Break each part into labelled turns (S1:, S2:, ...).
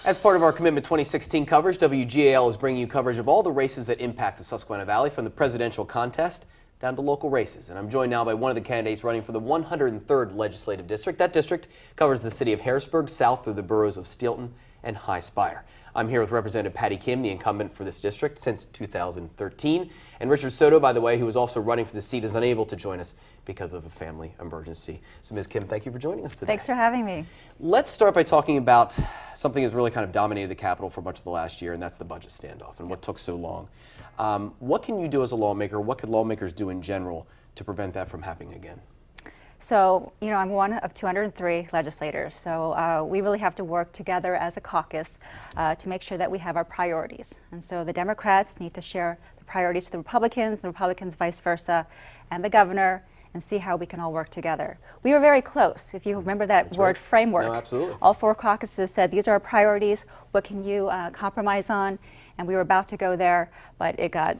S1: As part of our Commitment 2016 coverage, WGAL is bringing you coverage of all the races that impact the Susquehanna Valley, from the presidential contest down to local races. And I'm joined now by one of the candidates running for the 103rd Legislative District. That district covers the city of Harrisburg, south through the boroughs of Steelton and High Spire. I'm here with Representative Patty Kim, the incumbent for this district since 2013. And Richard Soto, by the way, who was also running for the seat, is unable to join us because of a family emergency. So, Ms. Kim, thank you for joining us today.
S2: Thanks for having me.
S1: Let's start by talking about something that's really kind of dominated the Capitol for much of the last year, and that's the budget standoff and what took so long. What can you do as a lawmaker? What could lawmakers do in general to prevent that from happening again?
S2: So, I'm one of 203 legislators, so we really have to work together as a caucus to make sure that we have our priorities. And so the Democrats need to share the priorities to the Republicans vice versa, and the governor, and see how we can all work together. We were very close, if you remember that
S1: That's
S2: word
S1: right.
S2: framework.
S1: No, absolutely.
S2: All four caucuses said, these are our priorities, what can you compromise on? And we were about to go there, but it got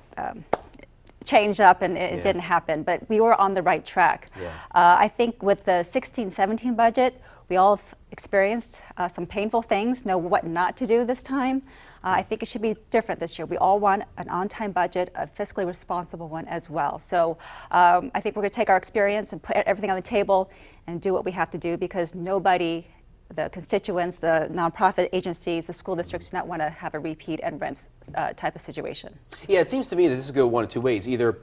S2: changed up and it didn't happen, but we were on the right track.
S1: Yeah.
S2: I think with the 16-17 budget, we all experienced some painful things, know what not to do this time. I think it should be different this year. We all want an on-time budget, a fiscally responsible one as well. So I think we're going to take our experience and put everything on the table and do what we have to do, because nobody, the constituents, the nonprofit agencies, the school districts, do not want to have a repeat and rents type of situation.
S1: Yeah, it seems to me that this could go one of two ways. Either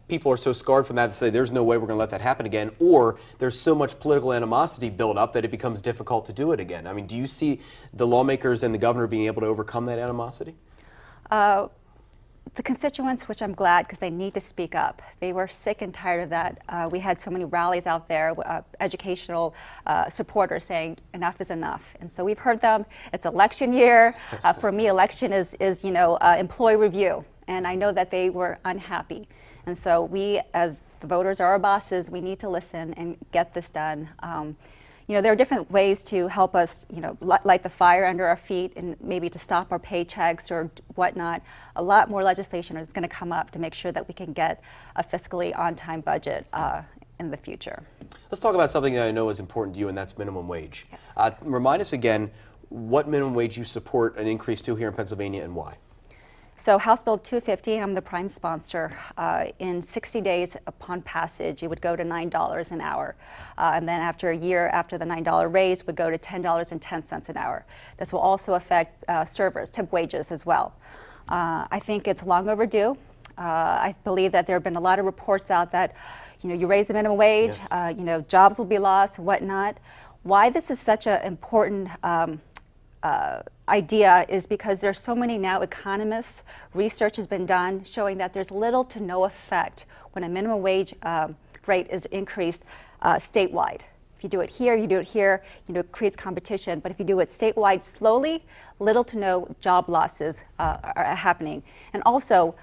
S1: people are so scarred from that to say there's no way we're going to let that happen again, or there's so much political animosity built up that it becomes difficult to do it again. I mean, do you see the lawmakers and the governor being able to overcome that animosity?
S2: The constituents, which I'm glad, because they need to speak up. They were sick and tired of that. We had so many rallies out there, educational supporters saying enough is enough. And so we've heard them. It's election year. For me, election is employee review. And I know that they were unhappy. And so we, as the voters, are our bosses. We need to listen and get this done. There are different ways to help us, light the fire under our feet and maybe to stop our paychecks or whatnot. A lot more legislation is going to come up to make sure that we can get a fiscally on-time budget in the future.
S1: Let's talk about something that I know is important to you, and that's minimum wage.
S2: Yes.
S1: Remind us again what minimum wage you support an increase to here in Pennsylvania and why.
S2: So House Bill 250, I'm the prime sponsor. In 60 days upon passage, it would go to $9 an hour. And then after a year after the $9 raise, would go to $10.10 an hour. This will also affect servers, temp wages as well. I think it's long overdue. I believe that there have been a lot of reports out that, you raise the minimum wage,
S1: yes.
S2: Jobs will be lost, whatnot. Why this is such an important idea is because there's so many now economists, research has been done showing that there's little to no effect when a minimum wage rate is increased statewide. If you do it here, it creates competition. But if you do it statewide slowly, little to no job losses are happening. And also,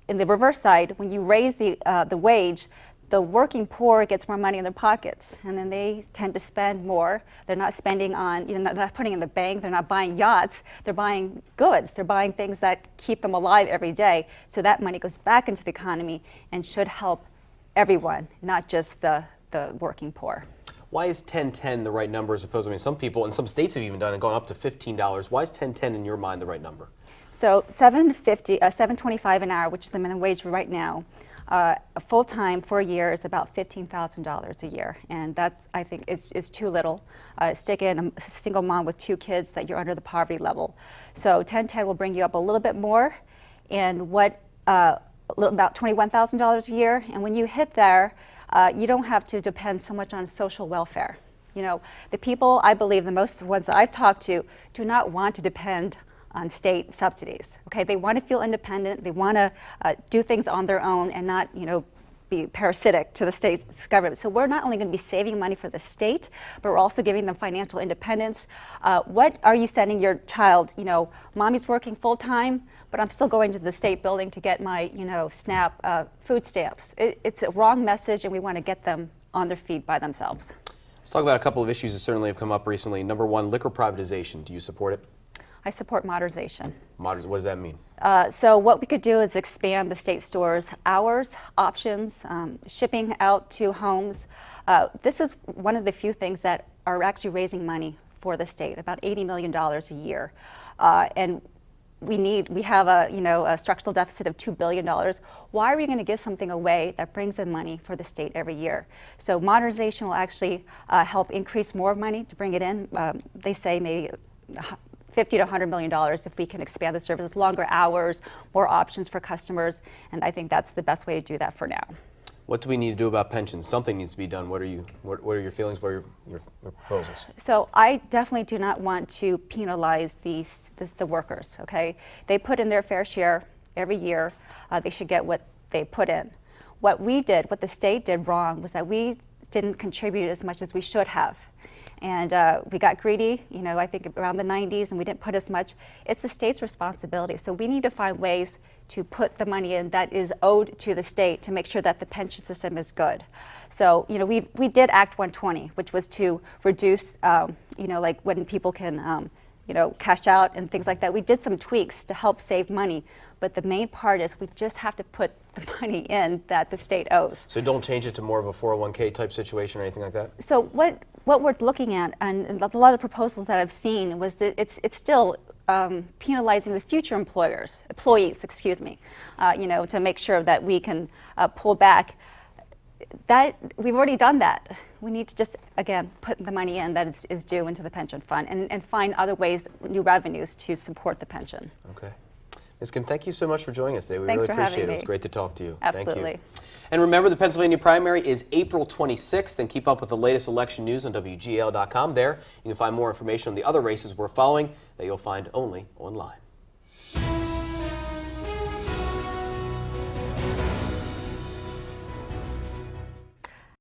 S2: in the reverse side, when you raise the wage, the working poor gets more money in their pockets, and then they tend to spend more. They're not spending on, they're not putting in the bank, they're not buying yachts, they're buying goods, they're buying things that keep them alive every day. So that money goes back into the economy and should help everyone, not just the working poor.
S1: Why is $10.10 the right number as opposed to, some people, and some states have even done it, gone up to $15. Why is $10.10 in your mind the right number? So
S2: $7.25 an hour, which is the minimum wage right now, full-time for a year is about $15,000 a year, and that's, I think, is too little. Stick in a single mom with 2 kids that you're under the poverty level. So 1010 will bring you up a little bit more, and about $21,000 a year. And when you hit there, you don't have to depend so much on social welfare. The people, I believe, the ones that I've talked to, do not want to depend on state subsidies. Okay, they want to feel independent. They want to do things on their own and not, be parasitic to the state's government. So we're not only going to be saving money for the state, but we're also giving them financial independence. What are you sending your child? Mommy's working full time, but I'm still going to the state building to get my, SNAP food stamps. It's a wrong message, and we want to get them on their feet by themselves.
S1: Let's talk about a couple of issues that certainly have come up recently. Number one, liquor privatization. Do you support it?
S2: I support modernization.
S1: What does that mean?
S2: So what we could do is expand the state stores' hours, options, shipping out to homes. This is one of the few things that are actually raising money for the state, about $80 million a year. and we have a structural deficit of $2 billion. Why are we going to give something away that brings in money for the state every year? So modernization will actually help increase more money to bring it in. They say maybe $50 to $100 million if we can expand the service, longer hours, more options for customers, and I think that's the best way to do that for now.
S1: What do we need to do about pensions? Something needs to be done. What are your feelings? What are your proposals?
S2: So I definitely do not want to penalize the workers, okay? They put in their fair share every year. They should get what they put in. What the state did wrong was that we didn't contribute as much as we should have. And we got greedy, I think around the 90s, and we didn't put as much. It's the state's responsibility. So we need to find ways to put the money in that is owed to the state to make sure that the pension system is good. So, we did Act 120, which was to reduce, like when people can, cash out and things like that. We did some tweaks to help save money. But the main part is we just have to put the money in that the state owes.
S1: So don't change it to more of a 401k type situation or anything like that?
S2: So what we're looking at, and a lot of proposals that I've seen, was that it's still penalizing the future employees, to make sure that we can pull back. That we've already done that. We need to just, again, put the money in that is due into the pension fund and find other ways, new revenues to support the pension.
S1: Okay. Ms. Kim, thank you so much for joining us today. We
S2: Thanks
S1: really
S2: for
S1: appreciate
S2: having
S1: it.
S2: me.
S1: It was great to talk to you.
S2: Absolutely.
S1: Thank you. And remember, the Pennsylvania primary is April 26th, and keep up with the latest election news on WGAL.com. There, you can find more information on the other races we're following that you'll find only online.